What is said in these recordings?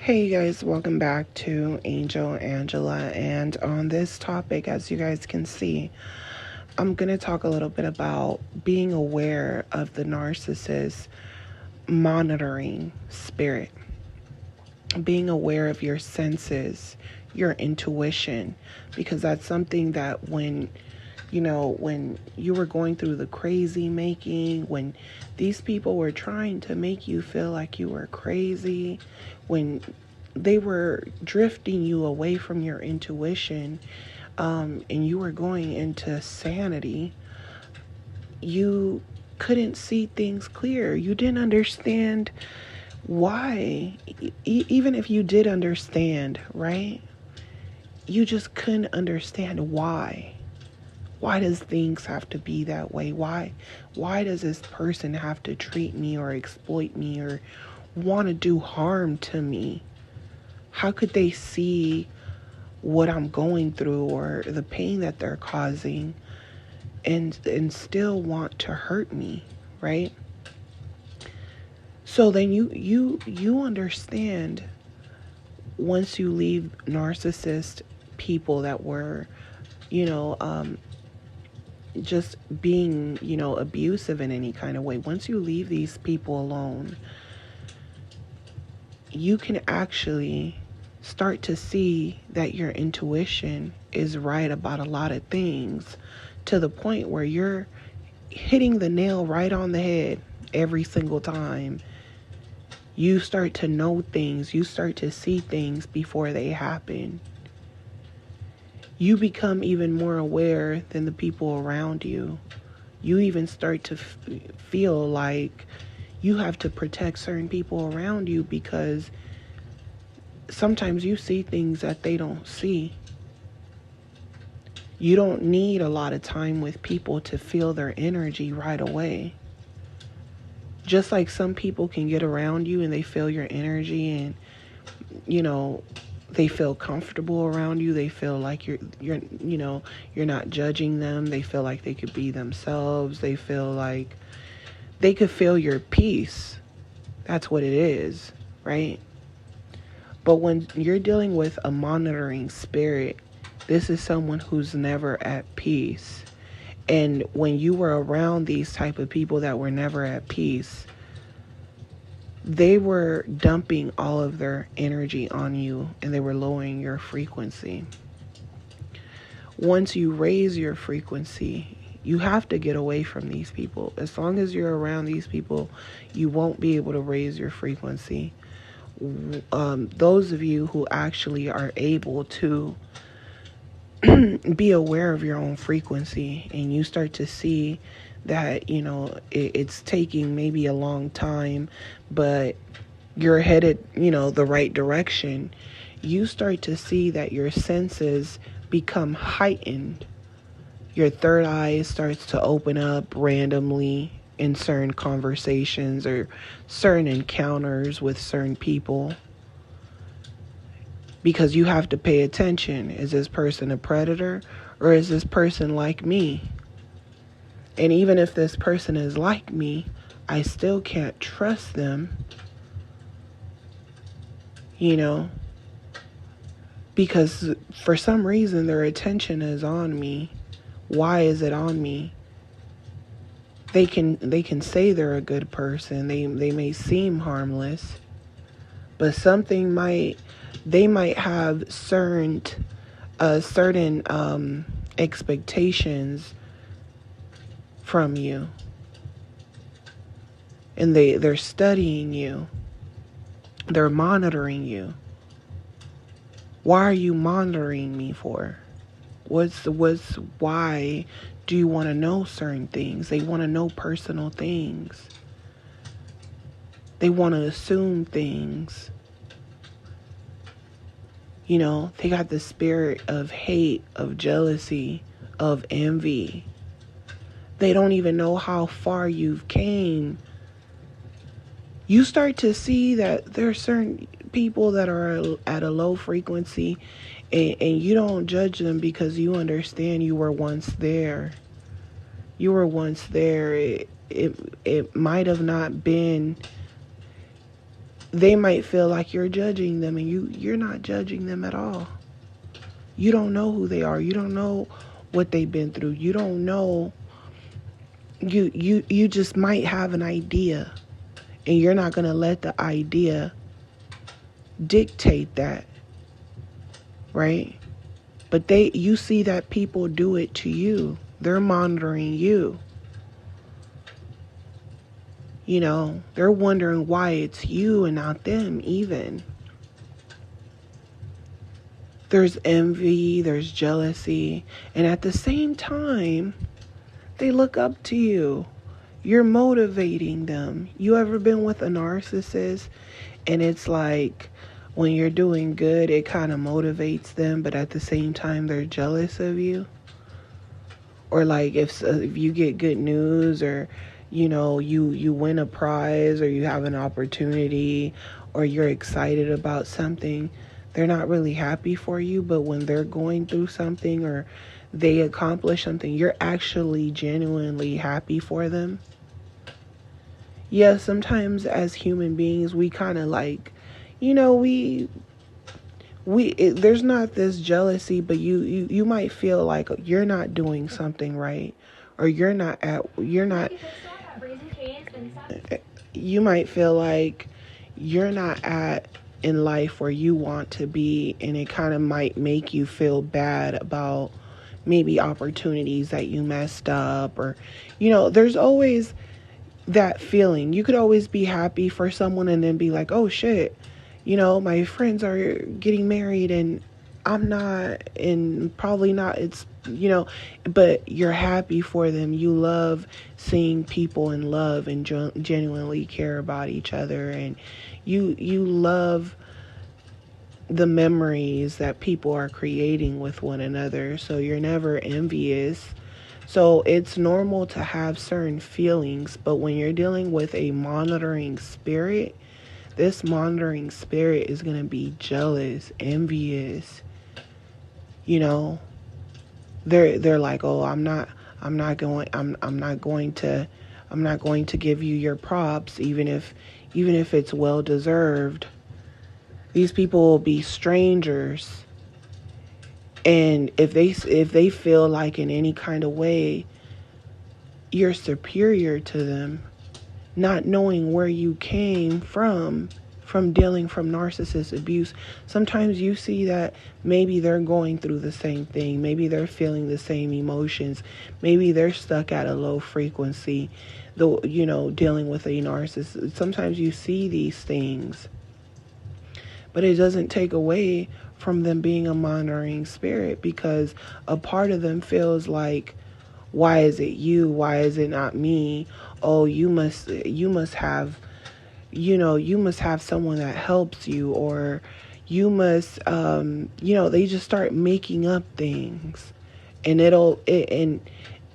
Hey you guys, welcome back to Angel Angela. And on this topic, as you guys can see, I'm going to talk a little bit about being aware of the narcissist monitoring spirit, being aware of your senses, your intuition, because that's something that when you were going through the crazy making, when these people were trying to make you feel like you were crazy, when they were drifting you away from your intuition, and you were going into sanity, you couldn't see things clear. You didn't understand why. Even if you did understand, right? You just couldn't understand why. Why does things have to be that way? Why does this person have to treat me or exploit me or want to do harm to me? How could they see what I'm going through or the pain that they're causing and still want to hurt me, right? So then you understand, once you leave narcissist people that were, just being, abusive in any kind of way. Once you leave these people alone, you can actually start to see that your intuition is right about a lot of things, to the point where you're hitting the nail right on the head every single time. You start to know things, you start to see things before they happen. You become even more aware than the people around you. You even start to feel like you have to protect certain people around you, because sometimes you see things that they don't see. You don't need a lot of time with people to feel their energy right away. Just like some people can get around you and they feel your energy, and they feel comfortable around you. They feel like you're not judging them. They feel like they could be themselves. They feel like they could feel your peace. That's what it is, right? But when you're dealing with a monitoring spirit, this is someone who's never at peace. And when you were around these type of people that were never at peace, they were dumping all of their energy on you, and they were lowering your frequency. Once you raise your frequency, you have to get away from these people. As long as you're around these people, you won't be able to raise your frequency. Those of you who actually are able to be aware of your own frequency, and you start to see that it's taking maybe a long time, but you're headed the right direction, you start to see that your senses become heightened. Your third eye starts to open up randomly in certain conversations or certain encounters with certain people, because you have to pay attention. Is this person a predator, or is this person like me? And even if this person is like me, I still can't trust them, because for some reason their attention is on me. Why is it on me? They can say they're a good person. They may seem harmless, but they might have certain expectations from you, and they're studying you. They're monitoring you. Why are you monitoring me for? Why do you want to know certain things? They want to know personal things. They want to assume things. They got the spirit of hate, of jealousy, of envy. They don't even know how far you've came. You start to see that there are certain people that are at a low frequency, and you don't judge them because you understand you were once there. You were once there. It might have not been. They might feel like you're judging them, and you're not judging them at all. You don't know who they are. You don't know what they've been through. You don't know. You just might have an idea, and you're not going to let the idea dictate that, right? But you see that people do it to you. They're monitoring you. They're wondering why it's you and not them even. There's envy, there's jealousy, and at the same time, they look up to you. You're motivating them. You ever been with a narcissist and it's like when you're doing good, it kind of motivates them, but at the same time, they're jealous of you? Or like if you get good news, or you win a prize, or you have an opportunity, or you're excited about something, they're not really happy for you, but when they're going through something or they accomplish something, you're actually genuinely happy for them. Yeah, sometimes as human beings, we kind of like, there's not this jealousy, but you might feel like you're not doing something right, or you might feel like you're not at in life where you want to be, and it kind of might make you feel bad about maybe opportunities that you messed up, or there's always that feeling. You could always be happy for someone and then be like, oh shit, my friends are getting married and I'm not, and probably not. It's, but you're happy for them. You love seeing people in love and genuinely care about each other. And you love the memories that people are creating with one another. So you're never envious. So it's normal to have certain feelings, but when you're dealing with a monitoring spirit, this monitoring spirit is going to be jealous, envious. They're like, "Oh, I'm not going to give you your props even if it's well deserved." These people will be strangers. And if they feel like in any kind of way you're superior to them, not knowing where you came from dealing from narcissist abuse, sometimes you see that maybe they're going through the same thing. Maybe they're feeling the same emotions. Maybe they're stuck at a low frequency, dealing with a narcissist. Sometimes you see these things, but it doesn't take away from them being a monitoring spirit, because a part of them feels like, why is it you? Why is it not me? Oh, you must have, you must have someone that helps you, or you must, they just start making up things, and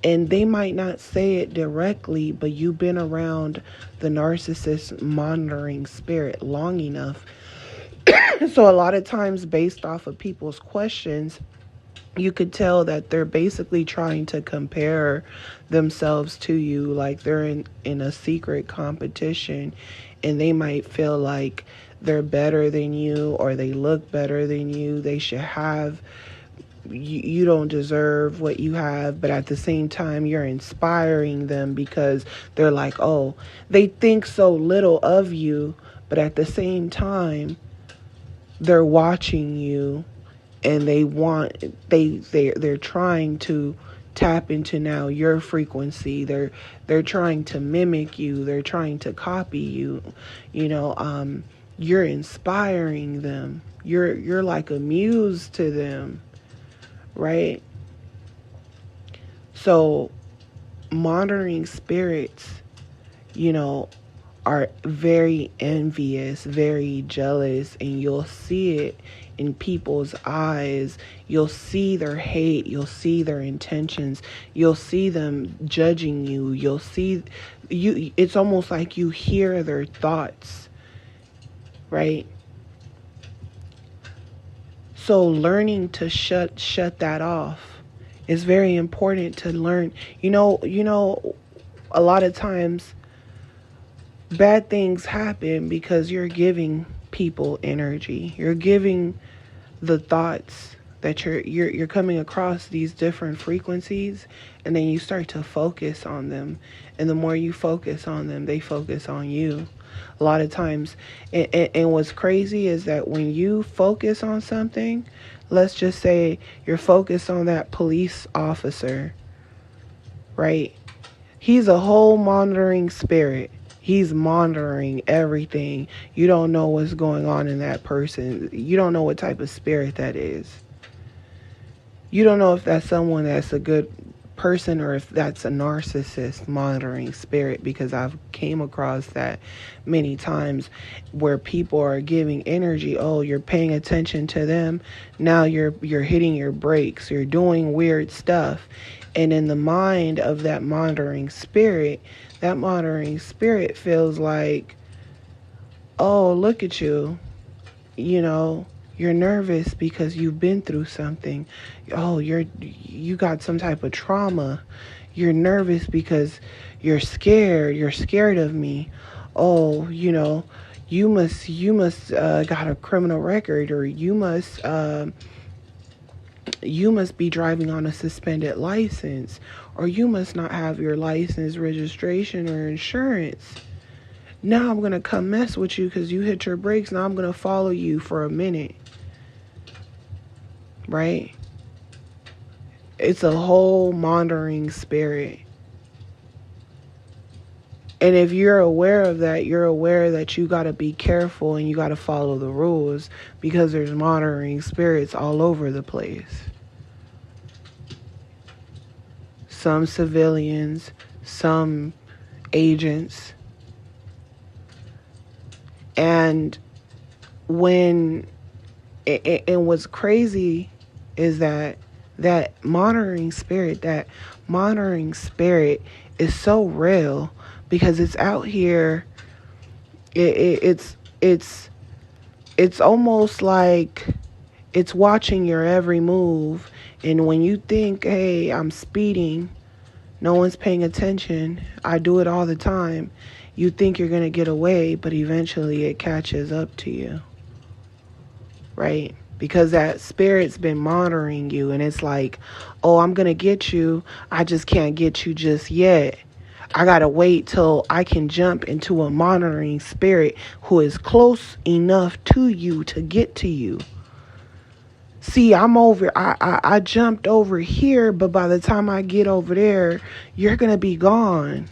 and they might not say it directly, but you've been around the narcissist monitoring spirit long enough. So a lot of times, based off of people's questions, you could tell that they're basically trying to compare themselves to you, like they're in a secret competition, and they might feel like they're better than you, or they look better than you. They should have, you don't deserve what you have, but at the same time, you're inspiring them because they're like, oh, they think so little of you, but at the same time, they're watching you, and they're trying to tap into now your frequency. They're trying to mimic you. They're trying to copy you. You're inspiring them. You're like a muse to them, right? So monitoring spirits, are very envious, very jealous, and you'll see it in people's eyes. You'll see their hate. You'll see their intentions. You'll see them judging you. You'll see you. It's almost like you hear their thoughts, right? So learning to shut that off is very important to learn. A lot of times bad things happen because you're giving people energy. You're giving the thoughts that you're coming across these different frequencies, and then you start to focus on them. And the more you focus on them, they focus on you. A lot of times, and what's crazy is that when you focus on something, let's just say you're focused on that police officer, right? He's a whole monitoring spirit. He's monitoring everything. You don't know what's going on in that person. You don't know what type of spirit that is. You don't know if that's someone that's a good person or if that's a narcissist monitoring spirit, because I've came across that many times where people are giving energy. Oh, you're paying attention to them. Now you're hitting your brakes. You're doing weird stuff. And in the mind of that monitoring spirit feels like, oh, look at you. You're nervous because you've been through something. Oh, you got some type of trauma. You're nervous because you're scared. You're scared of me. Oh, you must got a criminal record, or you must be driving on a suspended license, or you must not have your license, registration, or insurance. Now I'm going to come mess with you because you hit your brakes. Now I'm going to follow you for a minute. Right? It's a whole monitoring spirit. And if you're aware of that, you're aware that you got to be careful and you got to follow the rules, because there's monitoring spirits all over the place. Some civilians, some agents. And what's crazy is that monitoring spirit is so real, because it's out here. It's almost like it's watching your every move. And when you think, hey, I'm speeding, no one's paying attention, I do it all the time, you think you're going to get away, but eventually it catches up to you. Right? Because that spirit's been monitoring you, and it's like, oh, I'm going to get you. I just can't get you just yet. I got to wait till I can jump into a monitoring spirit who is close enough to you to get to you. See, I jumped over here, but by the time I get over there, you're going to be gone.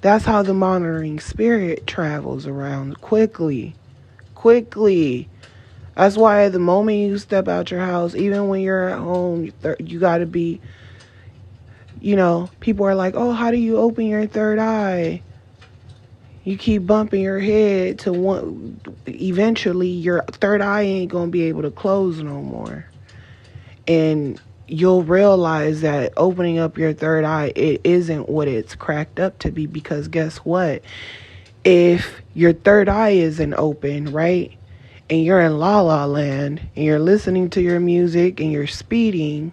That's how the monitoring spirit travels around quickly. That's why the moment you step out your house, even when you're at home, you got to be, people are like, oh, how do you open your third eye? You keep bumping your head to one, eventually your third eye ain't going to be able to close no more. And you'll realize that opening up your third eye, it isn't what it's cracked up to be, because guess what? If your third eye isn't open, right? And you're in La La Land and you're listening to your music and you're speeding,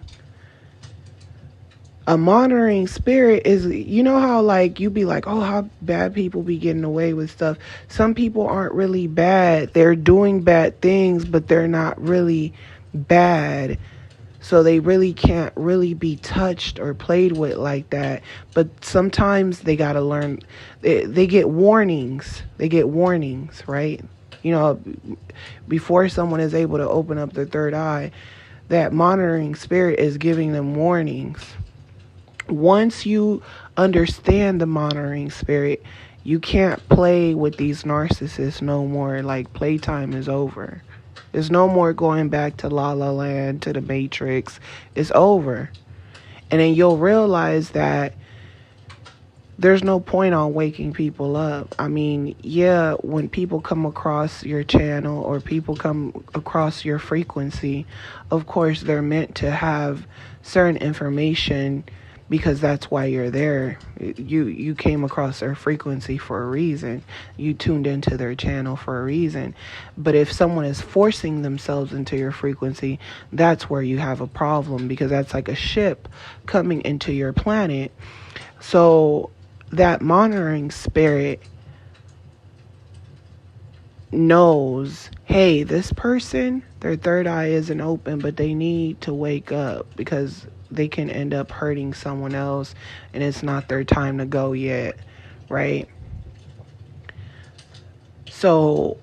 a monitoring spirit is, how like you be like, oh, how bad people be getting away with stuff. Some people aren't really bad. They're doing bad things, but they're not really bad. So they really can't really be touched or played with like that. But sometimes they got to learn. They get warnings. Right? Before someone is able to open up their third eye, that monitoring spirit is giving them warnings. Once you understand the monitoring spirit, you can't play with these narcissists no more. Like, playtime is over. There's no more going back to La La Land, to the Matrix. It's over. And then you'll realize that there's no point on waking people up. I mean, yeah, when people come across your channel or people come across your frequency, of course they're meant to have certain information because that's why you're there. You came across their frequency for a reason. You tuned into their channel for a reason. But if someone is forcing themselves into your frequency, that's where you have a problem, because that's like a ship coming into your planet. So that monitoring spirit knows, hey, this person, their third eye isn't open, but they need to wake up because they can end up hurting someone else and it's not their time to go yet, right? So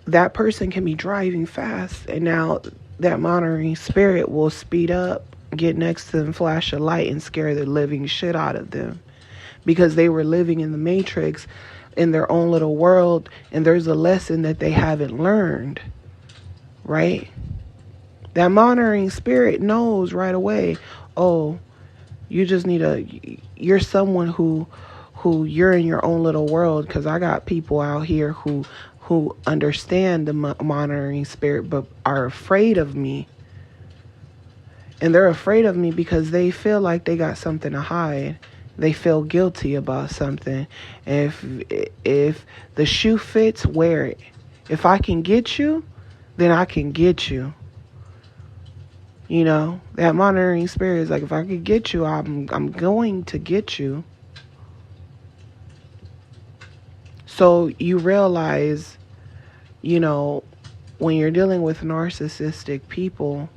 that person can be driving fast, and now that monitoring spirit will speed up, get next to them, flash a light, and scare the living shit out of them, because they were living in the matrix in their own little world, and there's a lesson that they haven't learned, right? That monitoring spirit knows right away, oh, you just need you're someone who you're in your own little world, because I got people out here who understand the monitoring spirit but are afraid of me. And they're afraid of me because they feel like they got something to hide. They feel guilty about something. If the shoe fits, wear it. If I can get you, then I can get you. You know, that monitoring spirit is like, if I could get you, I'm going to get you. So you realize, you know, when you're dealing with narcissistic people,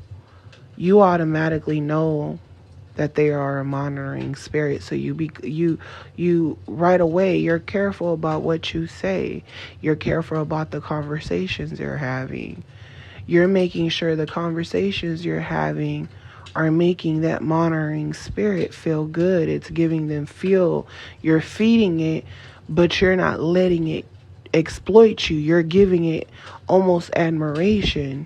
you automatically know that they are a monitoring spirit. So you right away, you're careful about what you say. You're careful about the conversations you're having. You're making sure the conversations you're having are making that monitoring spirit feel good. It's giving them fuel. You're feeding it, but you're not letting it exploit you. You're giving it almost admiration.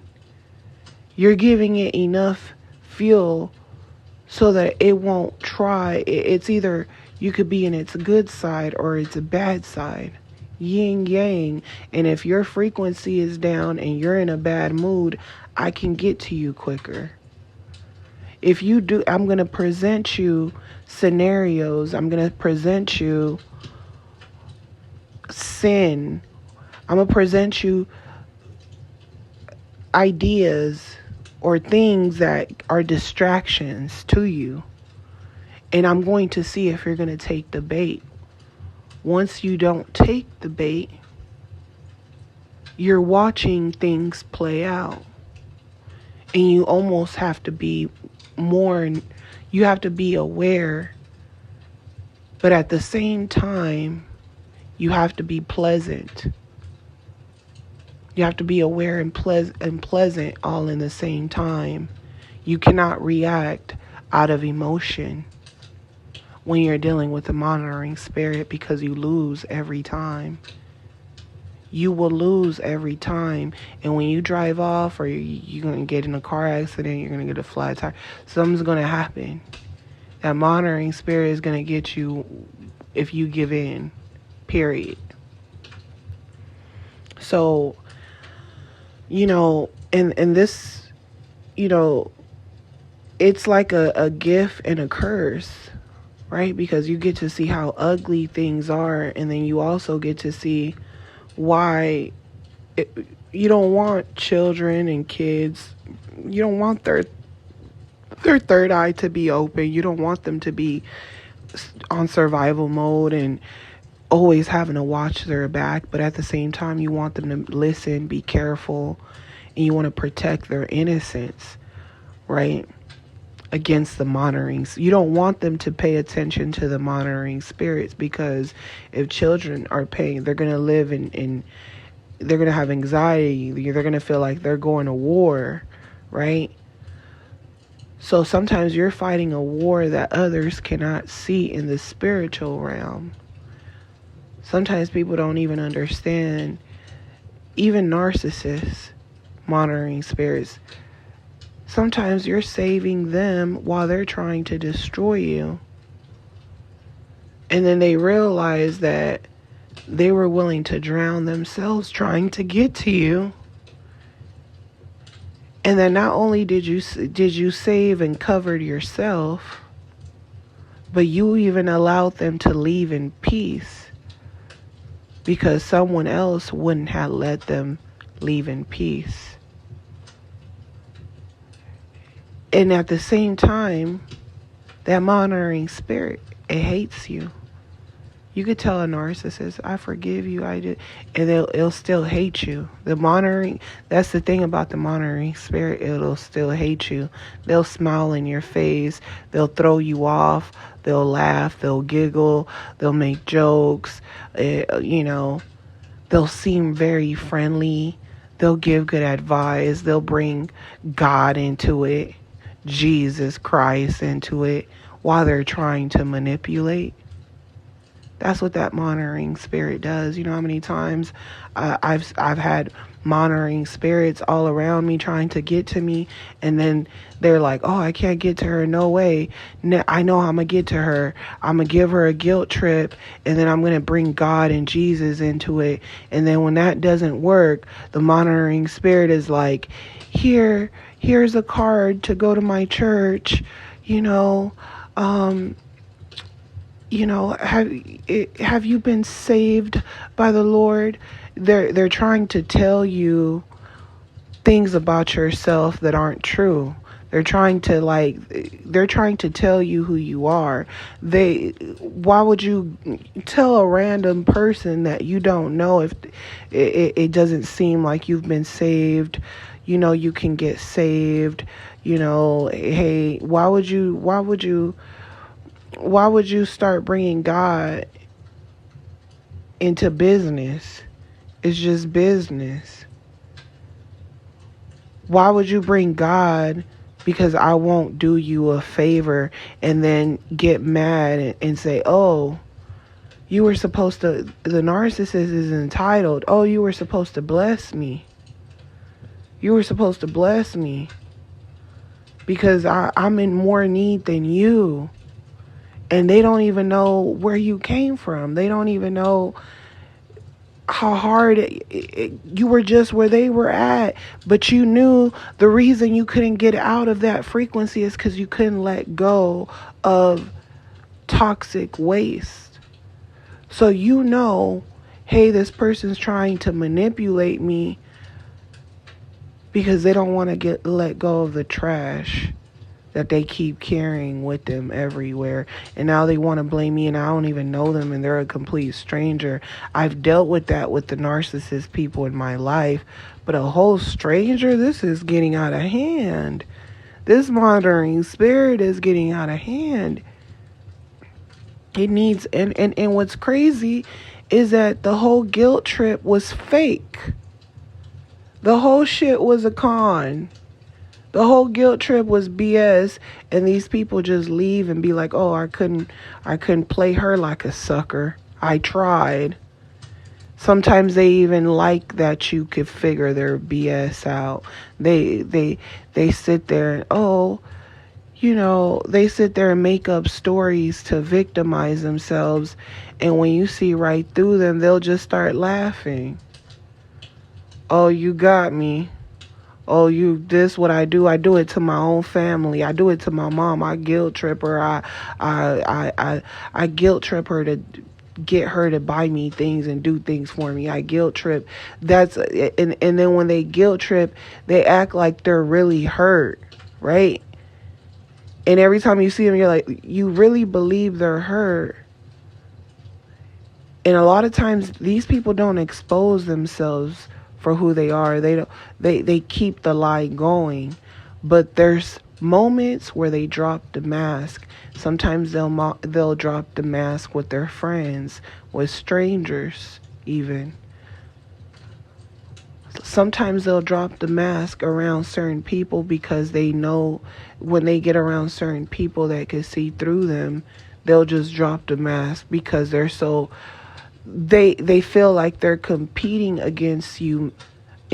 You're giving it enough fuel so that it won't try. It's either you could be in its good side or its bad side. Yin yang. And if your frequency is down and you're in a bad mood, I can get to you quicker. If you do, I'm going to present you scenarios. I'm going to present you sin. I'm going to present you ideas or things that are distractions to you. And I'm going to see if you're going to take the bait. Once you don't take the bait, you're watching things play out. And you almost have to be you have to be aware. But at the same time, you have to be pleasant. You have to be aware and pleasant all in the same time. You cannot react out of emotion when you're dealing with a monitoring spirit, because you lose every time. You will lose every time. And when you drive off, or you're going to get in a car accident, you're going to get a flat tire, something's going to happen. That monitoring spirit is going to get you if you give in, period. So, you know, and this, you know, it's like a gift and a curse, right? Because you get to see how ugly things are, and then you also get to see why you don't want children and kids, you don't want their third eye to be open. You don't want them to be on survival mode and always having to watch their back, but at the same time you want them to listen, be careful, and you want to protect their innocence, right? Against the monitoring. You don't want them to pay attention to the monitoring spirits, because if children are paying, they're going to live in they're going to have anxiety. They're going to feel like they're going to war, right? So sometimes you're fighting a war that others cannot see in the spiritual realm. Sometimes people don't even understand, even narcissists, monitoring spirits. Sometimes you're saving them while they're trying to destroy you. And then they realize that they were willing to drown themselves trying to get to you. And then not only did you save and covered yourself, but you even allowed them to leave in peace because someone else wouldn't have let them leave in peace. And at the same time, that monitoring spirit, it hates you. You could tell a narcissist, I forgive you, I did, and it'll still hate you. The monitoring, that's the thing about the monitoring spirit, it'll still hate you. They'll smile in your face, they'll throw you off, they'll laugh, they'll giggle, they'll make jokes, they'll seem very friendly, they'll give good advice, they'll bring God into it, Jesus Christ into it, while they're trying to manipulate. That's what that monitoring spirit does. You know how many times I've had monitoring spirits all around me trying to get to me, and then they're like, oh, I can't get to her, no way. I know I'm going to get to her. I'm going to give her a guilt trip, and then I'm going to bring God and Jesus into it. And then when that doesn't work, the monitoring spirit is like, here's a card to go to my church, have you been saved by the Lord? They're trying to tell you things about yourself that aren't true. They're trying to tell you who you are. Why would you tell a random person that you don't know if it doesn't seem like you've been saved? You can get saved. Hey, why would you start bringing God into business? It's just business. Why would you bring God because I won't do you a favor and then get mad and say, oh, you were supposed to, the narcissist is entitled. Oh, you were supposed to bless me. You were supposed to bless me because I'm in more need than you. And they don't even know where you came from. They don't even know how hard you were just where they were at. But you knew the reason you couldn't get out of that frequency is because you couldn't let go of toxic waste. So hey, this person's trying to manipulate me because they don't want to let go of the trash that they keep carrying with them everywhere. And now they want to blame me and I don't even know them and they're a complete stranger. I've dealt with that with the narcissist people in my life. But a whole stranger, this is getting out of hand. This monitoring spirit is getting out of hand. It needs, and what's crazy is that the whole guilt trip was fake. The whole shit was a con. The whole guilt trip was BS, and these people just leave and be like, "Oh, I couldn't play her like a sucker. I tried." Sometimes they even like that you could figure their BS out. They sit there and they sit there and make up stories to victimize themselves, and when you see right through them, they'll just start laughing. Oh, you got me. Oh, what I do it to my own family. I do it to my mom. I guilt trip her. I guilt trip her to get her to buy me things and do things for me. I guilt trip. And then when they guilt trip, they act like they're really hurt, right? And every time you see them, you're like, you really believe they're hurt. And a lot of times these people don't expose themselves for who they are. They keep the lie going. But there's moments where they drop the mask. Sometimes they'll drop the mask with their friends, with strangers even. Sometimes they'll drop the mask around certain people because they know when they get around certain people that can see through them, they'll just drop the mask because they're so they feel like they're competing against you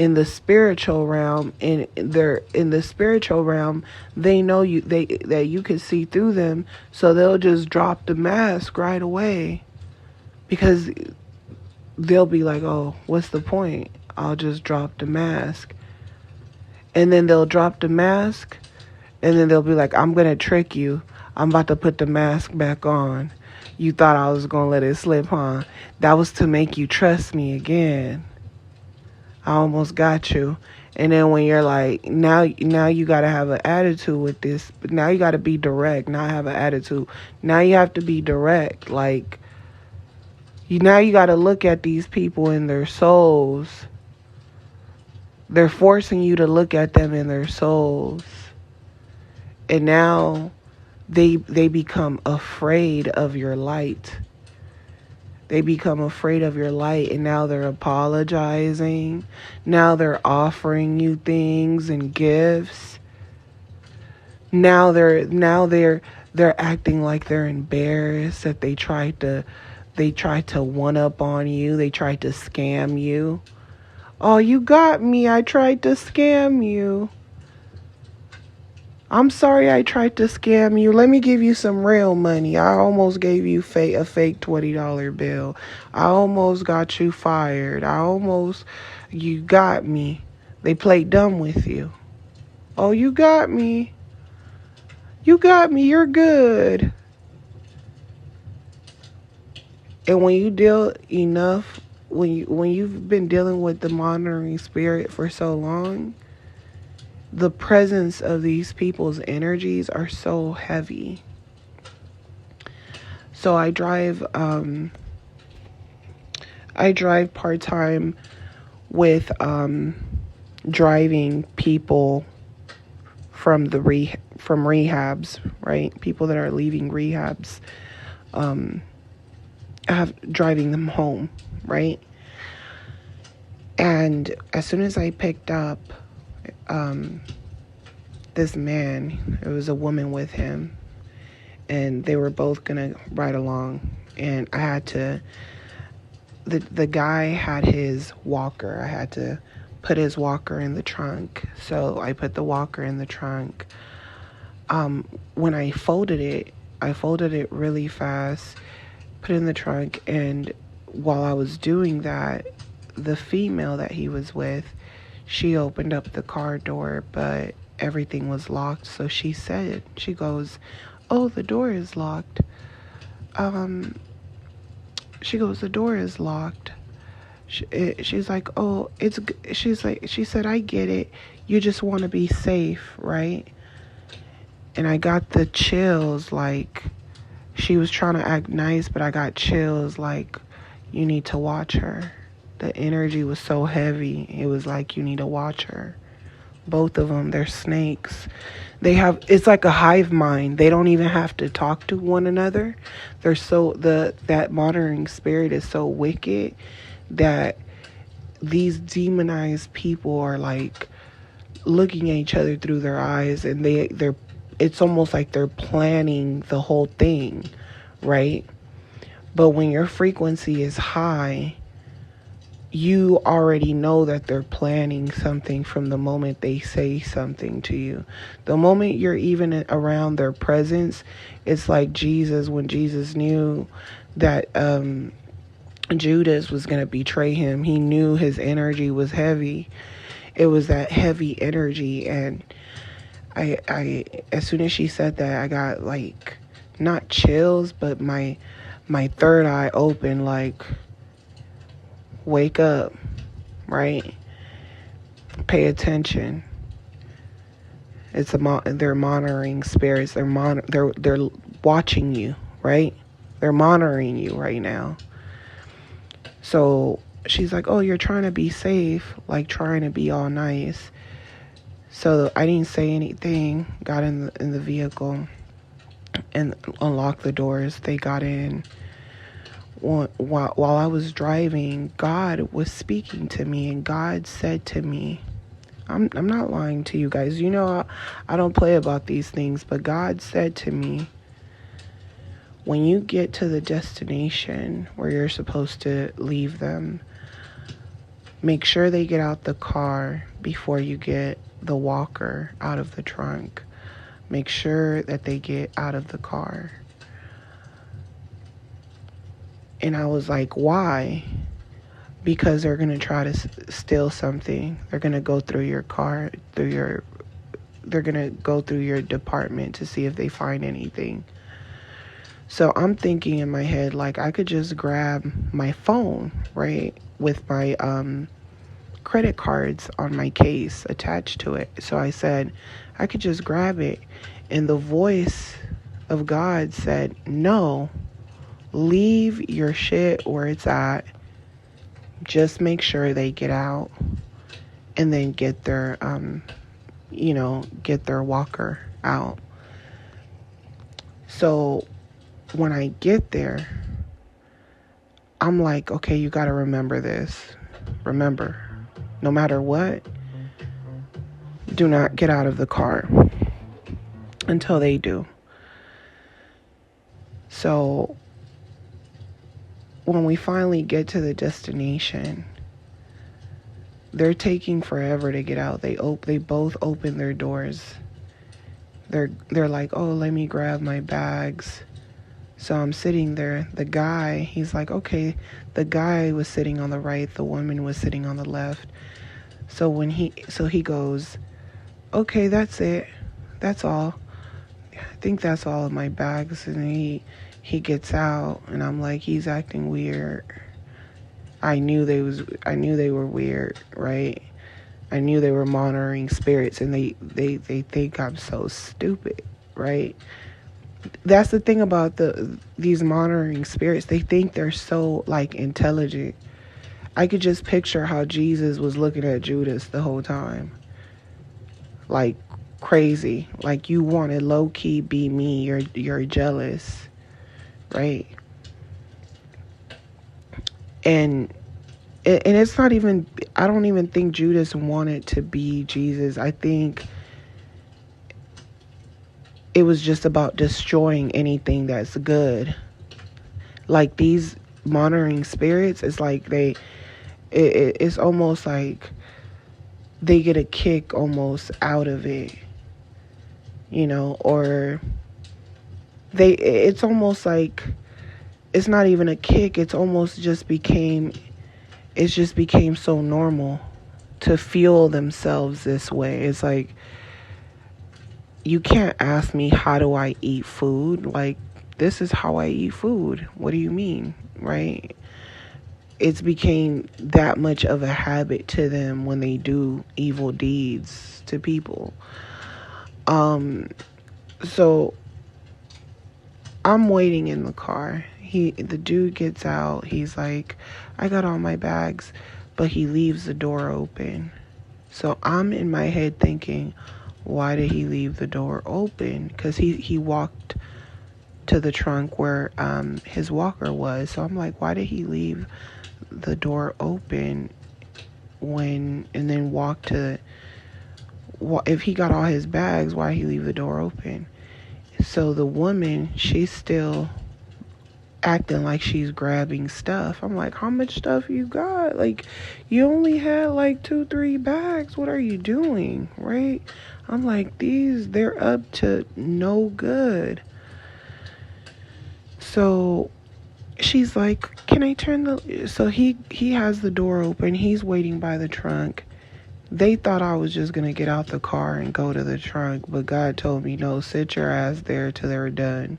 in the spiritual realm, in the spiritual realm, they know that you can see through them, so they'll just drop the mask right away, because they'll be like, oh, what's the point? I'll just drop the mask. And then they'll drop the mask, and then they'll be like, I'm gonna trick you. I'm about to put the mask back on. You thought I was gonna let it slip, huh? That was to make you trust me again. I almost got you. And then when you're like, now you got to have an attitude with this. Now you got to be direct, not have an attitude. Now you have to be direct. Like, now you got to look at these people in their souls. They're forcing you to look at them in their souls. And now they become afraid of your light. They become afraid of your light, and now they're apologizing. Now they're offering you things and gifts. Now they're acting like they're embarrassed that they tried to one up on you. They tried to scam you. Oh, you got me. I tried to scam you. I'm sorry I tried to scam you. Let me give you some real money. I almost gave you a fake $20 bill. I almost got you fired. You got me. They played dumb with you. Oh, you got me. You got me. You're good. And when you deal enough, when you've been dealing with the monitoring spirit for so long, the presence of these people's energies are so heavy. So I drive part-time with driving people from rehabs, right? People that are leaving rehabs, driving them home, right? And as soon as I picked up this man, it was a woman with him, and they were both gonna ride along, and I had to, the guy had his walker. I had to put his walker in the trunk, so I put the walker in the trunk. When I folded it really fast, put it in the trunk, and while I was doing that, the female that he was with, she opened up the car door, but everything was locked. So she goes, oh, the door is locked. She goes, the door is locked. She's like, oh, she said, I get it. You just want to be safe, right? And I got the chills, like, she was trying to act nice, but I got chills, like, you need to watch her. The energy was so heavy. It was like, you need to watch her. Both of them, they're snakes. It's like a hive mind. They don't even have to talk to one another. That monitoring spirit is so wicked that these demonized people are like looking at each other through their eyes, and it's almost like they're planning the whole thing, right? But when your frequency is high, you already know that they're planning something from the moment they say something to you. The moment you're even around their presence, it's like Jesus, when Jesus knew that Judas was going to betray him. He knew his energy was heavy. It was that heavy energy. And I as soon as she said that, I got like, not chills, but my third eye opened, like, wake up, right? Pay attention. They're monitoring spirits. They're watching you, right? They're monitoring you right now. So she's like, oh, you're trying to be safe, like trying to be all nice. So I didn't say anything, got in the vehicle and unlocked the doors. They got in. While I was driving, God was speaking to me, and God said to me, I'm not lying to you guys. You know, I don't play about these things, but God said to me, when you get to the destination where you're supposed to leave them, Make sure they get out the car before you get the walker out of the trunk. Make sure that they get out of the car. And I was like, why? Because they're going to try to steal something. They're going to go through your car, they're going to go through your department to see if they find anything. So I'm thinking in my head, like, I could just grab my phone, right, with my credit cards on my case attached to it. So I said, I could just grab it. And the voice of God said, no, leave your shit where it's at. Just make sure they get out and then get their, get their walker out. So when I get there, I'm like, okay, you got to remember this. Remember, no matter what, do not get out of the car until they do. So when we finally get to the destination, they're taking forever to get out. They both open their doors. They're like, oh, let me grab my bags. So I'm sitting there. The guy, he's like, okay. The guy was sitting on the right. The woman was sitting on the left. So he goes, okay, that's it. That's all. I think that's all of my bags. And he gets out, and I'm like, he's acting weird. I knew they were weird, right? I knew they were monitoring spirits, and they think I'm so stupid, right? That's the thing about these monitoring spirits. They think they're so, like, intelligent. I could just picture how Jesus was looking at Judas the whole time. Like, crazy. Like, you want to low-key be me. You're jealous, right? And it's not even, I don't even think Judas wanted to be Jesus. I think it was just about destroying anything that's good. Like, these monitoring spirits, it's like it's almost like they get a kick almost out of it, or it's almost like it's not even a kick. It's almost just became so normal to feel themselves this way. It's like, you can't ask me, how do I eat food? Like, this is how I eat food. What do you mean, right? It's became that much of a habit to them when they do evil deeds to people. So I'm waiting in the car. The dude gets out. He's like, I got all my bags, but he leaves the door open. So I'm in my head thinking, why did he leave the door open? Because he walked to the trunk where his walker was. So I'm like, why did he leave the door open and then walk to, if he got all his bags, why did he leave the door open? So the woman, she's still acting like she's grabbing stuff. I'm like, how much stuff you got? Like, you only had like 2-3 bags. What are you doing, right? I'm like, they're up to no good. So she's like, can I turn so he has the door open. He's waiting by the trunk. They thought I was just going to get out the car and go to the trunk, but God told me, no, sit your ass there till they're done.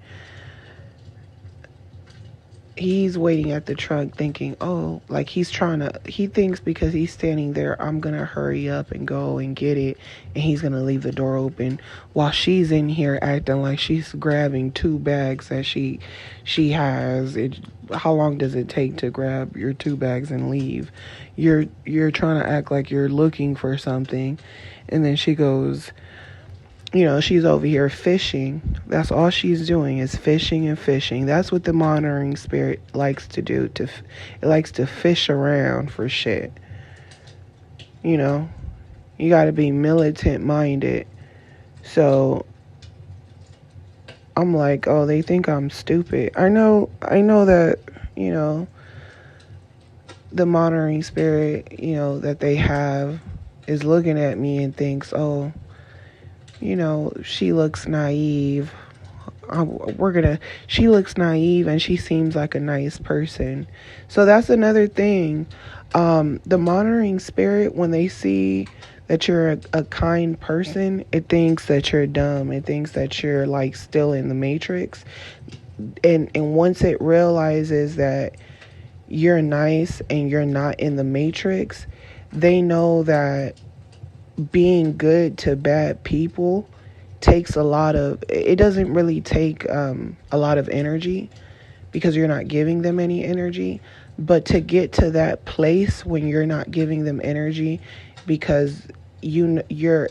He's waiting at the trunk thinking, oh, like he thinks because he's standing there, I'm going to hurry up and go and get it. And he's going to leave the door open while she's in here acting like she's grabbing 2 bags that she has. How long does it take to grab your 2 bags and leave? You're trying to act like you're looking for something. And then she goes, she's over here fishing. That's all she's doing is fishing and fishing. That's what the monitoring spirit likes to do. It likes to fish around for shit. You got to be militant minded. So I'm like, oh, they think I'm stupid. I know that, the monitoring spirit, that they have is looking at me and thinks, oh, she looks naive. She looks naive and she seems like a nice person. So that's another thing. The monitoring spirit, when they see that you're a kind person, it thinks that you're dumb. It thinks that you're like still in the matrix. And once it realizes that you're nice and you're not in the matrix, they know that being good to bad people takes it doesn't really take a lot of energy, because you're not giving them any energy. But to get to that place when you're not giving them energy because you're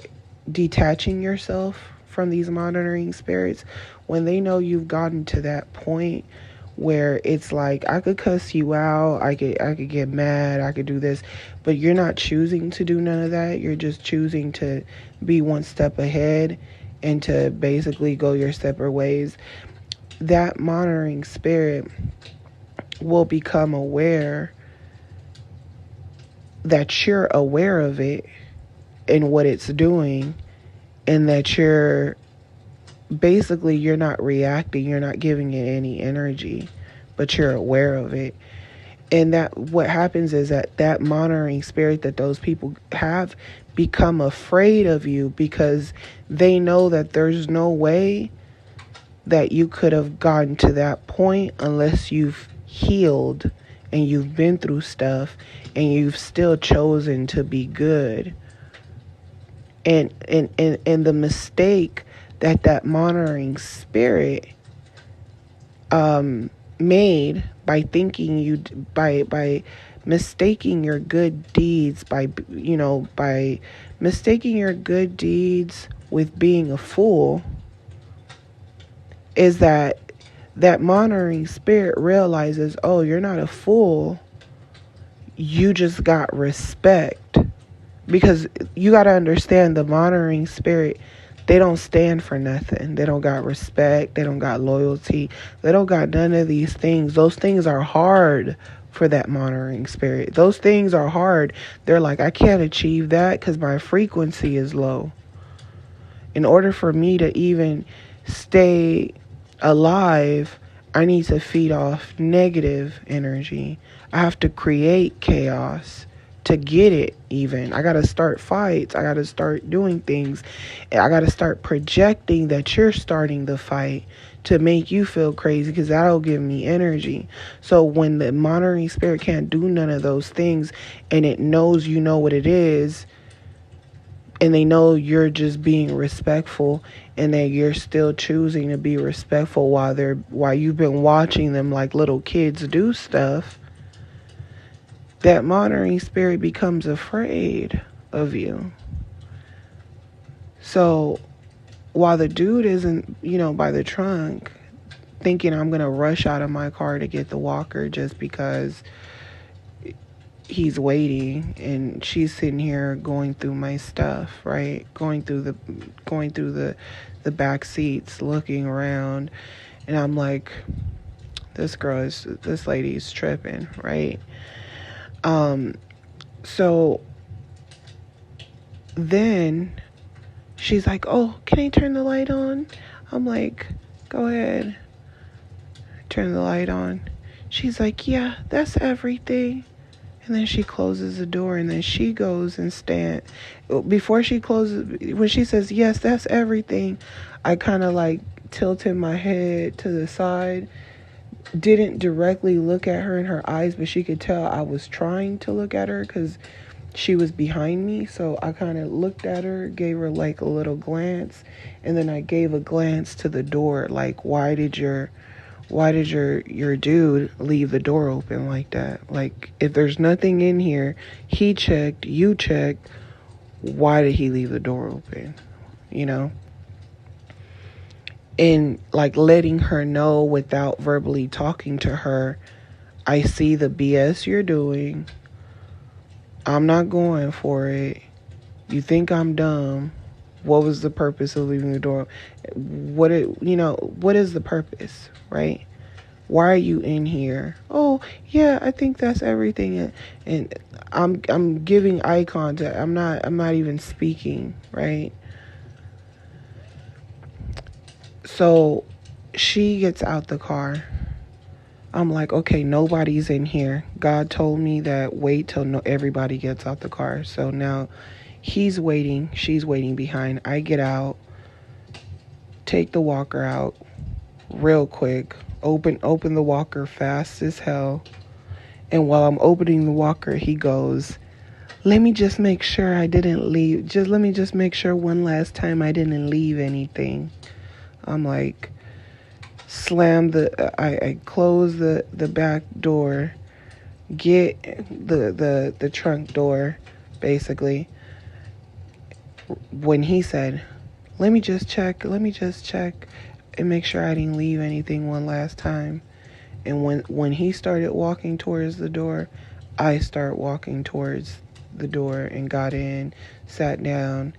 detaching yourself from these monitoring spirits, when they know you've gotten to that point where it's like, I could cuss you out, I could get mad, I could do this, but you're not choosing to do none of that. You're just choosing to be one step ahead and to basically go your separate ways. That monitoring spirit will become aware that you're aware of it and what it's doing, and that you're not reacting, you're not giving it any energy, but you're aware of it. And that what happens is that monitoring spirit that those people have become afraid of you, because they know that there's no way that you could have gotten to that point unless you've healed and you've been through stuff and you've still chosen to be good. And the mistake that monitoring spirit made by mistaking your good deeds, by mistaking your good deeds with being a fool, is that monitoring spirit realizes, oh, you're not a fool, you just got respect. Because you got to understand, the monitoring spirit, they don't stand for nothing. They don't got respect. They don't got loyalty. They don't got none of these things. Those things are hard for that monitoring spirit. Those things are hard. They're like, I can't achieve that because my frequency is low. In order for me to even stay alive, I need to feed off negative energy. I have to create chaos to get it even. I got to start fights. I got to start doing things. I got to start projecting that you're starting the fight to make you feel crazy, because that'll give me energy. So when the monitoring spirit can't do none of those things, and it knows you know what it is, and they know you're just being respectful, and that you're still choosing to be respectful while you've been watching them like little kids do stuff, that monitoring spirit becomes afraid of you. So while the dude isn't, by the trunk thinking I'm going to rush out of my car to get the walker just because he's waiting, and she's sitting here going through my stuff, right? Going through the back seats, looking around, and I'm like, this lady's tripping, right? So then she's like, oh, can I turn the light on? I'm like, go ahead. Turn the light on. She's like, yeah, that's everything. And then she closes the door, and then she goes and before she closes, when she says, yes, that's everything, I kind of like tilted my head to the side, didn't directly look at her in her eyes, but she could tell I was trying to look at her because she was behind me. So I kind of looked at her, gave her like a little glance, and then I gave a glance to the door, like, why did your dude leave the door open like that? Like, if there's nothing in here, he checked, you checked, why did he leave the door open? And like letting her know without verbally talking to her, I see the BS you're doing. I'm not going for it. You think I'm dumb. What was the purpose of leaving the door? What is the purpose, right? Why are you in here? Oh, yeah, I think that's everything. And I'm giving eye contact. I'm not even speaking, right? So she gets out the car. I'm like, okay, nobody's in here. God told me that wait till everybody gets out the car. So now he's waiting. She's waiting behind. I get out, take the walker out real quick, open the walker fast as hell. And while I'm opening the walker, he goes, let me just make sure I didn't leave. Let me just make sure one last time I didn't leave anything. I'm like, I close the back door, get the trunk door, basically. When he said, let me just check and make sure I didn't leave anything one last time. And when he started walking towards the door, I start walking towards the door and got in, sat down.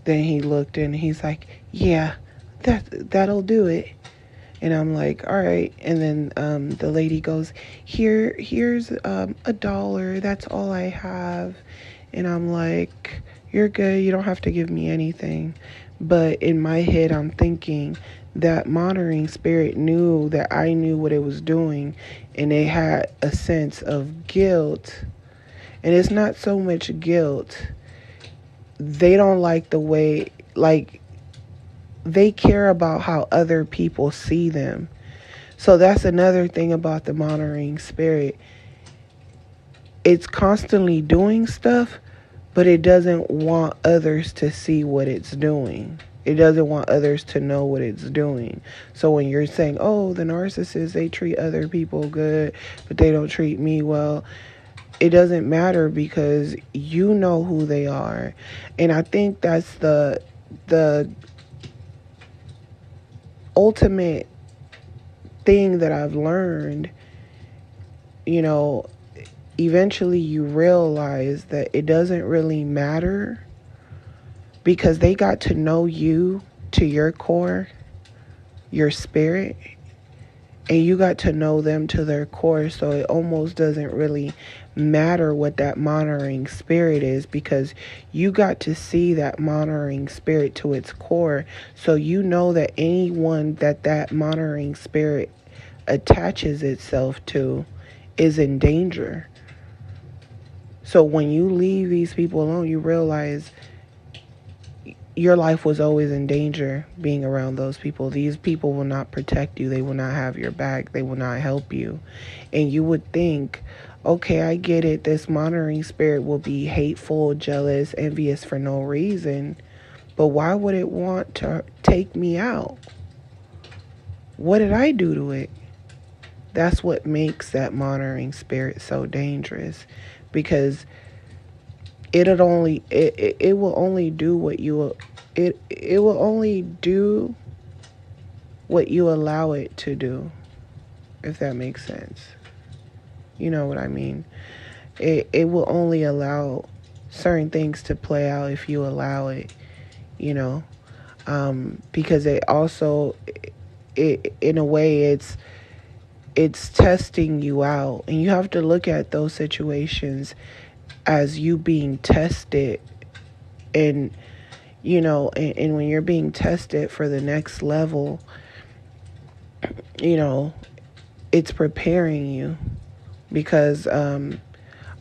Then he looked and he's like, yeah, that'll do it. And I'm like, all right. And then the lady goes, here's $1. That's all I have. And I'm like, you're good. You don't have to give me anything. But in my head, I'm thinking that monitoring spirit knew that I knew what it was doing. And it had a sense of guilt. And it's not so much guilt. They don't like the way, like, they care about how other people see them. So that's another thing about the monitoring spirit. It's constantly doing stuff, but it doesn't want others to see what it's doing. It doesn't want others to know what it's doing. So when you're saying, oh, the narcissists, they treat other people good, but they don't treat me well, it doesn't matter because you know who they are. And I think that's the ultimate thing that I've learned. Eventually you realize that it doesn't really matter because they got to know you to your core, your spirit, and you got to know them to their core. So it almost doesn't really matter what that monitoring spirit is because you got to see that monitoring spirit to its core. So you know that anyone that monitoring spirit attaches itself to is in danger. So when you leave these people alone, you realize your life was always in danger being around those people. These people will not protect you. They will not have your back. They will not help you. And you would think, okay, I get it. This monitoring spirit will be hateful, jealous, envious for no reason. But why would it want to take me out? What did I do to it? That's what makes that monitoring spirit so dangerous, because it will only do what you allow it to do, if that makes sense. You know what I mean? It will only allow certain things to play out if you allow it, because it also, in a way, it's testing you out. And you have to look at those situations as you being tested. And, and when you're being tested for the next level, it's preparing you. Because a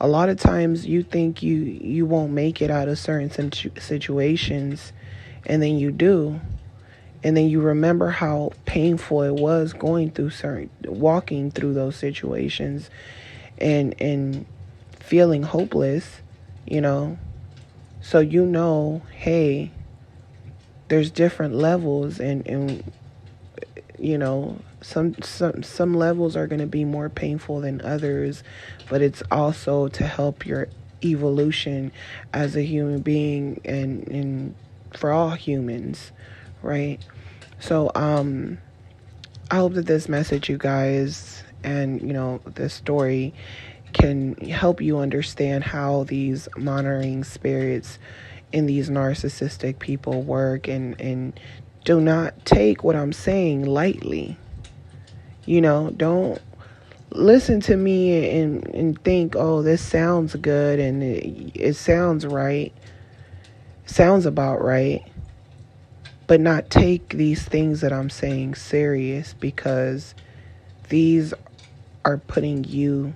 lot of times you think you won't make it out of certain situations, and then you do. And then you remember how painful it was walking through those situations and feeling hopeless, So hey, there's different levels, and some levels are going to be more painful than others, but it's also to help your evolution as a human being and for all humans, right? So I hope that this message, you guys, and this story can help you understand how these monitoring spirits and these narcissistic people work, and do not take what I'm saying lightly. Don't listen to me and think, oh, this sounds good and it sounds right, sounds about right, but not take these things that I'm saying serious, because these are putting you,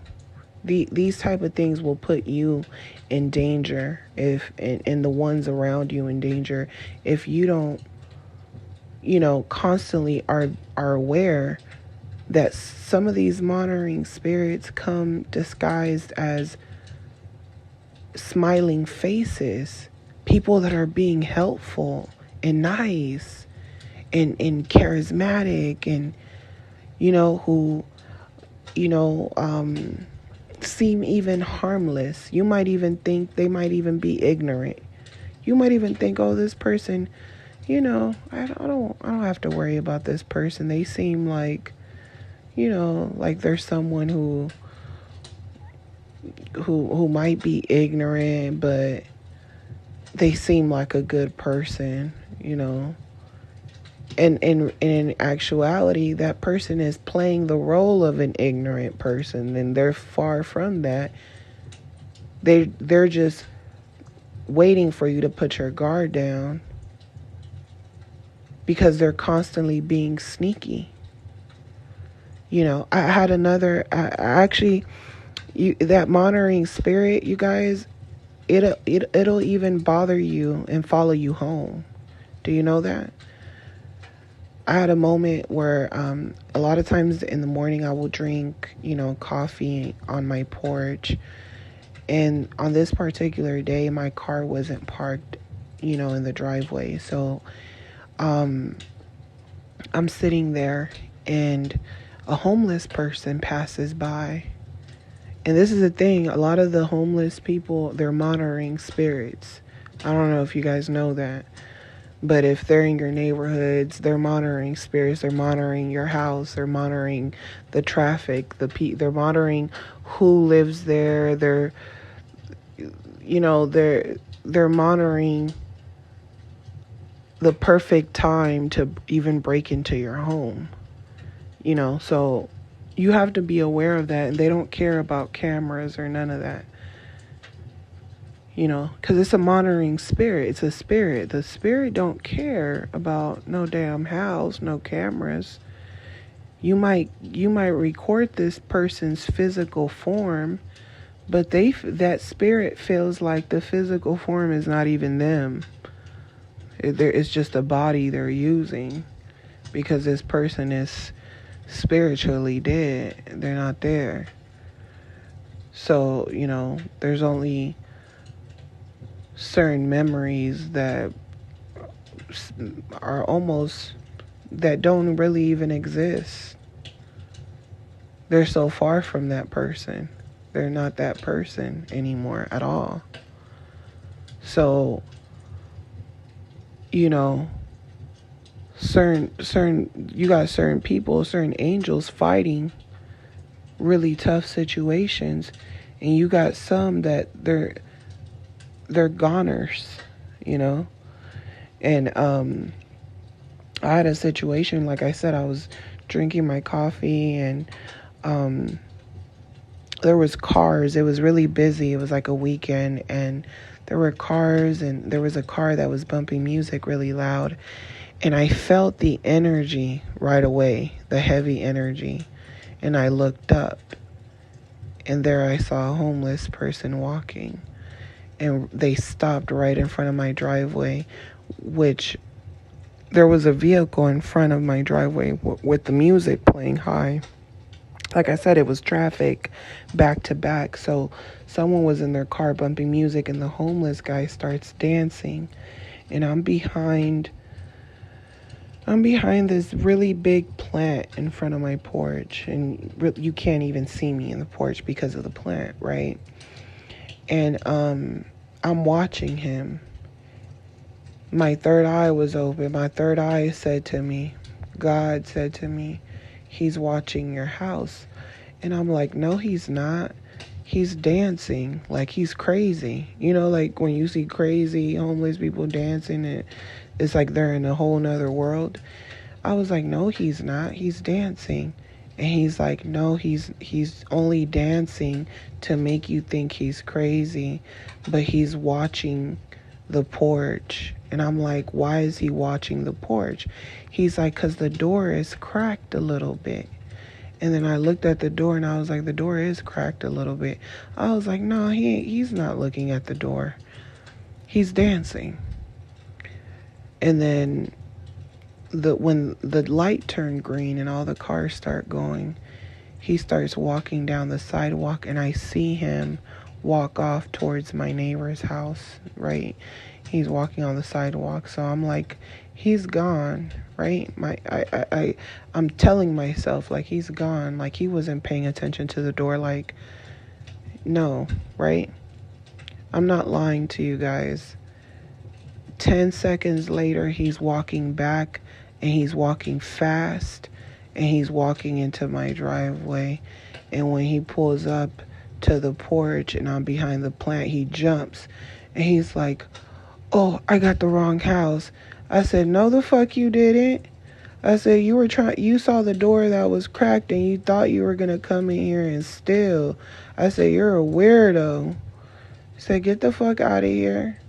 these type of things will put you in danger, if and the ones around you in danger, if you don't, constantly are aware that some of these monitoring spirits come disguised as smiling faces, people that are being helpful and nice and charismatic, and who you know seem even harmless. You might even think they might even be ignorant. You might even think, oh, this person, I don't have to worry about this person. They seem like, like there's someone who might be ignorant, but they seem like a good person, And in actuality, that person is playing the role of an ignorant person, and they're far from that. They're just waiting for you to put your guard down, because they're constantly being sneaky. I had another. I actually, that monitoring spirit, you guys, it'll even bother you and follow you home. Do you know that? I had a moment where a lot of times in the morning I will drink, coffee on my porch. And on this particular day, my car wasn't parked, in the driveway. So I'm sitting there and a homeless person passes by. And this is the thing, a lot of the homeless people, they're monitoring spirits. I don't know if you guys know that. But if they're in your neighborhoods, they're monitoring spirits. They're monitoring your house. They're monitoring the traffic. They're monitoring who lives there. They're monitoring the perfect time to even break into your home. So you have to be aware of that. And they don't care about cameras or none of that. Because it's a monitoring spirit. It's a spirit. The spirit don't care about no damn house, no cameras. You might record this person's physical form, but that spirit feels like the physical form is not even them. It's just a body they're using, because this person is spiritually dead. They're not there. So, there's only certain memories that are almost, that don't really even exist. They're so far from that person. They're not that person anymore at all. So, you got certain people, certain angels fighting really tough situations, and you got some that they're goners, and I had a situation, like I said, I was drinking my coffee, and there was cars. It was really busy. It was like a weekend, and there were cars, and there was a car that was bumping music really loud, and I felt the energy right away, the heavy energy, and I looked up, and there I saw a homeless person walking. And they stopped right in front of my driveway, which there was a vehicle in front of my driveway with the music playing high. Like I said, it was traffic back to back. So someone was in their car bumping music, and the homeless guy starts dancing. And I'm behind this really big plant in front of my porch. And you can't even see me in the porch because of the plant, right? And I'm watching him. My third eye was open. My third eye said to me, God said to me, he's watching your house. And I'm like, no, he's not. He's dancing like he's crazy. Like when you see crazy homeless people dancing, it's like they're in a whole nother world. I was like, no, he's not. He's dancing. And he's like, no, he's only dancing to make you think he's crazy, but he's watching the porch. And I'm like, why is he watching the porch? He's like, because the door is cracked a little bit. And then I looked at the door and I was like, the door is cracked a little bit. I was like, no, he's not looking at the door. He's dancing. And then when the light turned green and all the cars start going, he starts walking down the sidewalk, and I see him walk off towards my neighbor's house, right? He's walking on the sidewalk. So I'm like, he's gone, right? I'm telling myself, like, he's gone. Like, he wasn't paying attention to the door. Like, no, right? I'm not lying to you guys. 10 seconds later, he's walking back, and he's walking fast, and he's walking into my driveway. And when he pulls up to the porch and I'm behind the plant, he jumps and he's like, oh, I got the wrong house. I said, no, the fuck you didn't. I said, you saw the door that was cracked and you thought you were going to come in here and steal. I said, you're a weirdo. I said, get the fuck out of here.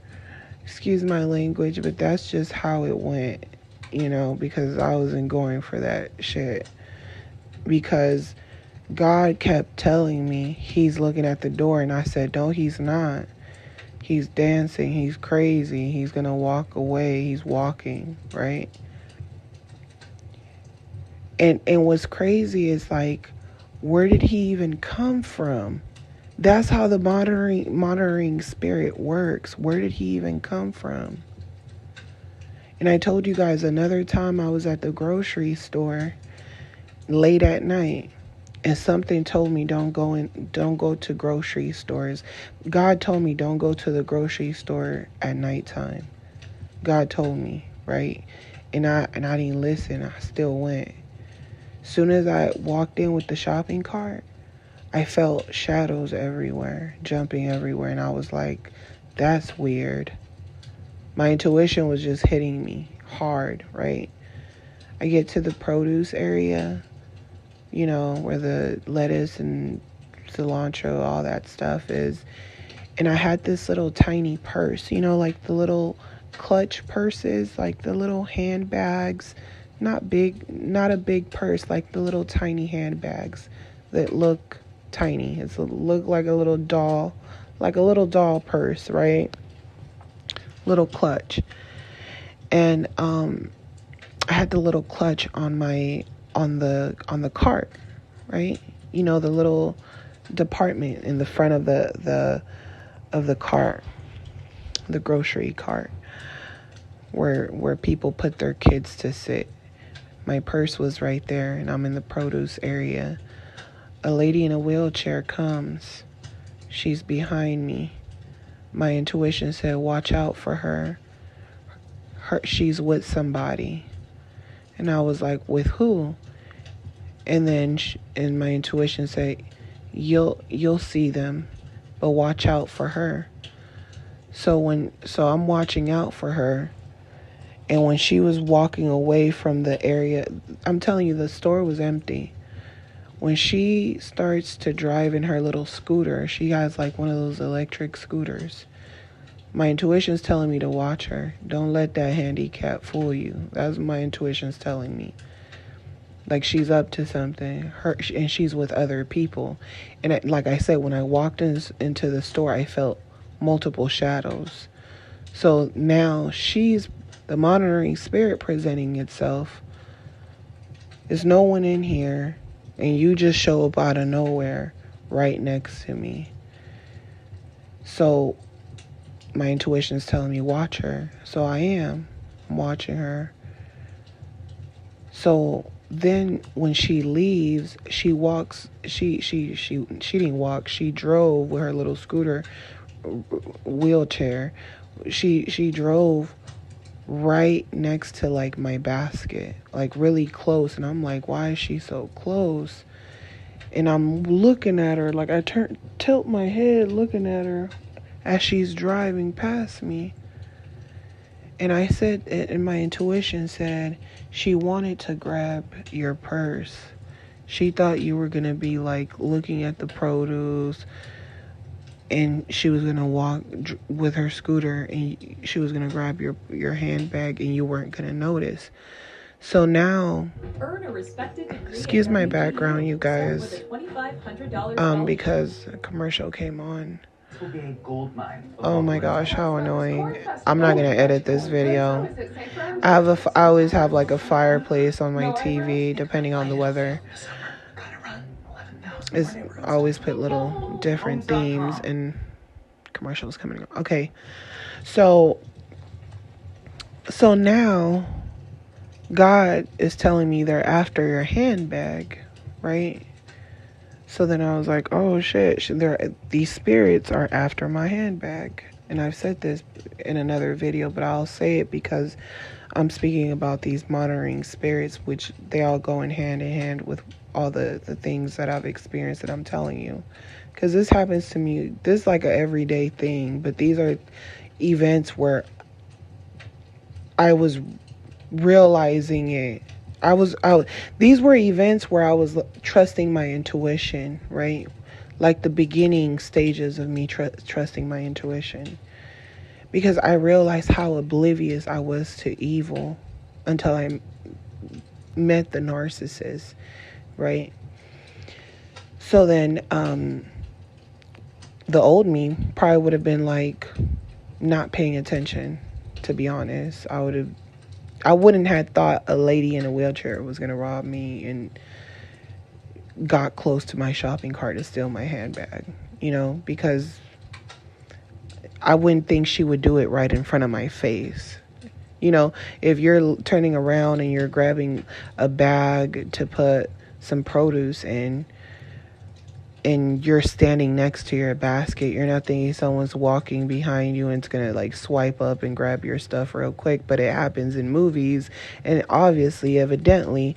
Excuse my language, but that's just how it went, because I wasn't going for that shit. Because God kept telling me he's looking at the door, and I said, no, he's not. He's dancing. He's crazy. He's going to walk away. He's walking, right? And what's crazy is, like, where did he even come from? That's how the monitoring spirit works. Where did he even come from? And I told you guys another time I was at the grocery store late at night, and something told me don't go to grocery stores. God told me don't go to the grocery store at nighttime. God told me, right? And I didn't listen. I still went. Soon as I walked in with the shopping cart, I felt shadows everywhere, jumping everywhere, and I was like, that's weird. My intuition was just hitting me hard, right? I get to the produce area, where the lettuce and cilantro, all that stuff is. And I had this little tiny purse, like the little clutch purses, like the little handbags, not a big purse, like the little tiny handbags that look tiny. Look like a little doll purse, right? Little clutch. And I had the little clutch on the cart, right? The little department in the front of the cart, the grocery cart, where people put their kids to sit. My purse was right there, and I'm in the produce area. A lady in a wheelchair comes. She's behind me. My intuition said, watch out for her. She's with somebody. And I was like, with who? And then and my intuition said, you'll see them, but watch out for her. So I'm watching out for her. And when she was walking away from the area, I'm telling you, the store was empty. When she starts to drive in her little scooter, she has like one of those electric scooters. My intuition's telling me to watch her. Don't let that handicap fool you. That's what my intuition's telling me. Like, she's up to something. And she's with other people. And like I said, when I walked into the store, I felt multiple shadows. So now she's the monitoring spirit presenting itself. There's no one in here, and you just show up out of nowhere right next to me. So my intuition is telling me, watch her. So I am. I'm watching her. So then when she leaves, she walks, she didn't walk, she drove with her little scooter wheelchair. She drove right next to like my basket, like really close. And I'm like, why is she so close? And I'm looking at her, like I tilt my head looking at her as she's driving past me. And I said, and my intuition said, she wanted to grab your purse. She thought you were going to be like looking at the produce, and she was going to walk with her scooter, and she was going to grab your handbag, and you weren't going to notice. So now, excuse my background, you guys, because a commercial came on. Oh my gosh, how annoying. I'm not going to edit this video. I always have like a fireplace on my TV, depending on the weather. I always put little different themes and commercials coming on. Okay, so now God is telling me they're after your handbag, right? So then I was like, oh shit, these spirits are after my handbag. And I've said this in another video, but I'll say it because I'm speaking about these monitoring spirits, which they all go in hand with all the things that I've experienced that I'm telling you. Because this happens to me, this is like an everyday thing, but these are events where I was realizing it. These were events where I was trusting my intuition, right? Like the beginning stages of me trusting my intuition. Because I realized how oblivious I was to evil until I met the narcissist, right? So then, the old me probably would have been like not paying attention, to be honest. I wouldn't have thought a lady in a wheelchair was going to rob me and got close to my shopping cart to steal my handbag, because I wouldn't think she would do it right in front of my face. If you're turning around and you're grabbing a bag to put some produce in, and you're standing next to your basket, you're not thinking someone's walking behind you and it's gonna like swipe up and grab your stuff real quick. But it happens in movies, and obviously, evidently,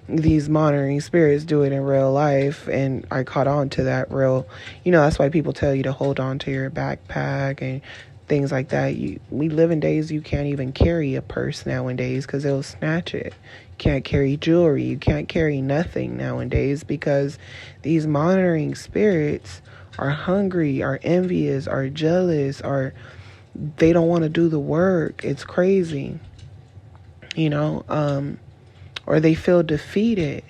these monitoring spirits do it in real life. And I caught on to that that's why people tell you to hold on to your backpack and things like that. We live in days you can't even carry a purse nowadays because they'll snatch it. You can't carry jewelry. You can't carry nothing nowadays because these monitoring spirits are hungry, are envious, are jealous, or they don't want to do the work. It's crazy, or they feel defeated.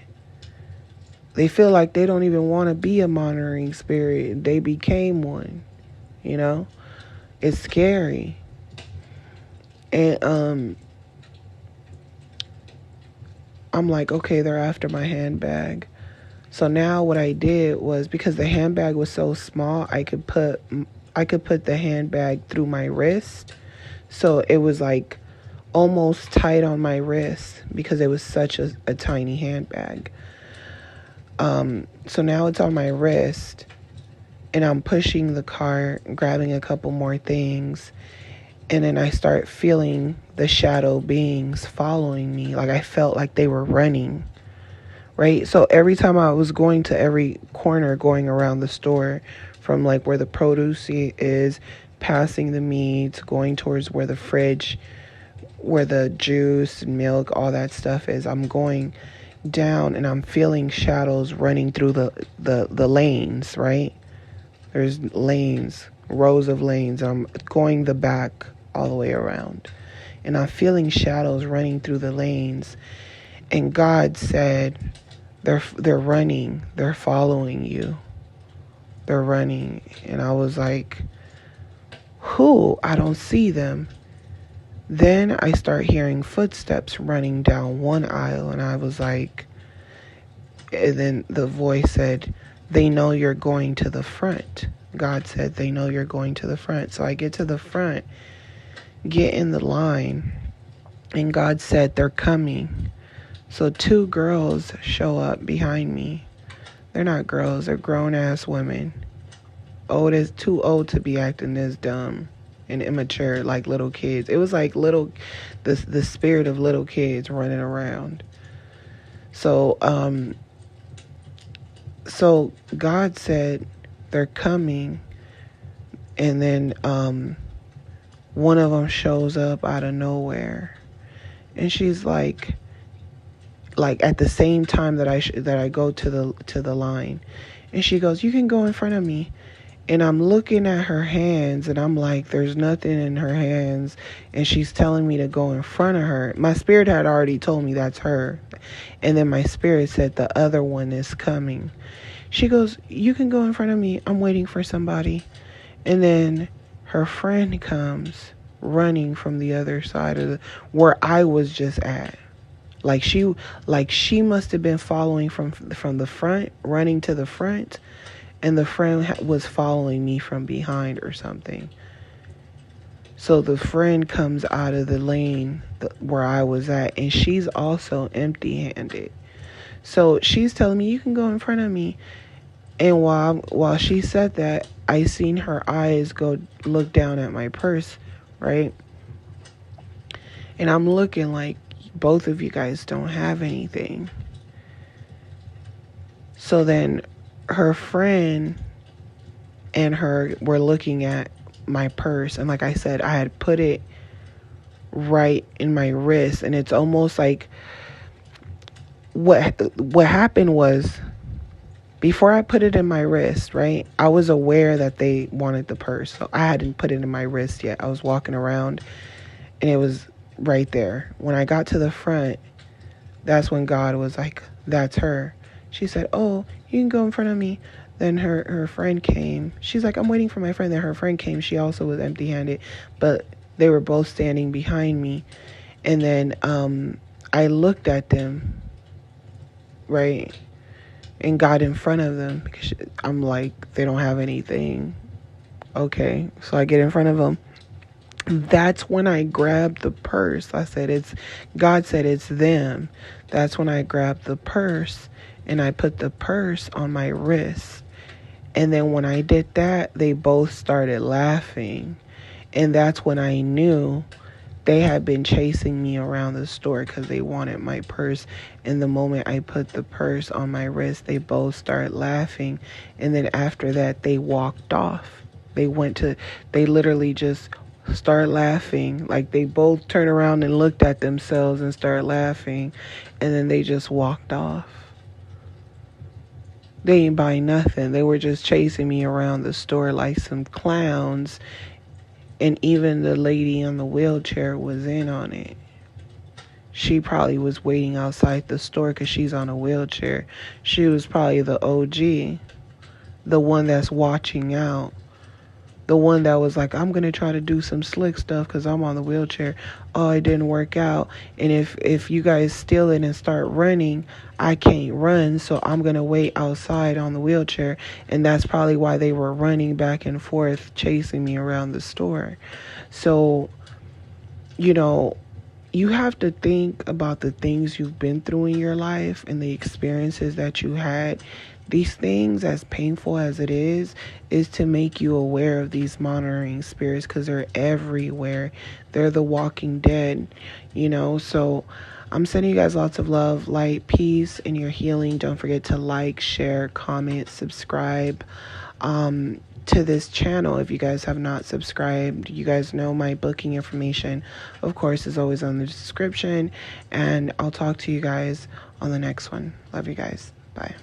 They feel like they don't even want to be a monitoring spirit. They became one, It's scary. And I'm like, okay, they're after my handbag. So now what I did was, because the handbag was so small, I could put the handbag through my wrist. So it was like almost tight on my wrist because it was such a tiny handbag. So now it's on my wrist, and I'm pushing the cart, grabbing a couple more things, and then I start feeling the shadow beings following me. Like I felt like they were running, right? So every time I was going to every corner, going around the store, from like where the produce is, passing the meats, going towards where the fridge, where the juice and milk, all that stuff is, I'm going down and I'm feeling shadows running through the lanes, right? There's lanes, rows of lanes. I'm going the back all the way around, and I'm feeling shadows running through the lanes. And God said, they're running, they're following you, they're running. And I was like, who? I don't see them. Then I start hearing footsteps running down one aisle, and I was like, and then the voice said, they know you're going to the front. God said, they know you're going to the front. So I get to the front, get in the line, and God said, they're coming. So 2 girls show up behind me. They're not girls, they're grown-ass women. Too old to be acting this dumb and immature like little kids. It was like the spirit of little kids running around. So God said, they're coming. And then one of them shows up out of nowhere. And she's like, like at the same time that I go to the line. And she goes, "You can go in front of me." And I'm looking at her hands and I'm like, there's nothing in her hands. And she's telling me to go in front of her. My spirit had already told me that's her. And then my spirit said the other one is coming. She goes, "You can go in front of me. I'm waiting for somebody." And then her friend comes running from the other side of where I was just at. Like she must have been following from the front, running to the front. And the friend was following me from behind or something. So the friend comes out of the lane where I was at, and she's also empty-handed. So she's telling me, "You can go in front of me." And while she said that, I seen her eyes go look down at my purse, right? And I'm looking like, both of you guys don't have anything. So then her friend and her were looking at my purse, and like I said, I had put it right in my wrist, and it's almost like what happened was, before I put it in my wrist, right, I was aware that they wanted the purse, so I hadn't put it in my wrist yet. I was walking around and it was right there. When I got to the front, that's when God was like, "That's her." She said, "Oh, you can go in front of me." Then her friend came. She's like, "I'm waiting for my friend." Then her friend came. She also was empty-handed, but they were both standing behind me. And then I looked at them, right, and got in front of them because I'm like, they don't have anything. Okay, so I get in front of them. That's when I grabbed the purse. God said it's them. That's when I grabbed the purse and I put the purse on my wrist. And then when I did that, they both started laughing. And that's when I knew they had been chasing me around the store because they wanted my purse. And the moment I put the purse on my wrist, they both started laughing. And then after that, they walked off. They literally just started laughing. Like, they both turned around and looked at themselves and started laughing. And then they just walked off. They ain't buy nothing. They were just chasing me around the store like some clowns. And even the lady on the wheelchair was in on it. She probably was waiting outside the store because she's on a wheelchair. She was probably the OG, the one that's watching out. The one that was like, "I'm going to try to do some slick stuff because I'm on the wheelchair. Oh, it didn't work out. And if you guys steal it and start running, I can't run. So I'm going to wait outside on the wheelchair." And that's probably why they were running back and forth, chasing me around the store. So, you have to think about the things you've been through in your life and the experiences that you had. These things, as painful as it is to make you aware of these monitoring spirits because they're everywhere. They're the walking dead, So I'm sending you guys lots of love, light, peace, and your healing. Don't forget to like, share, comment, subscribe to this channel if you guys have not subscribed. You guys know my booking information, of course, is always on the description. And I'll talk to you guys on the next one. Love you guys. Bye.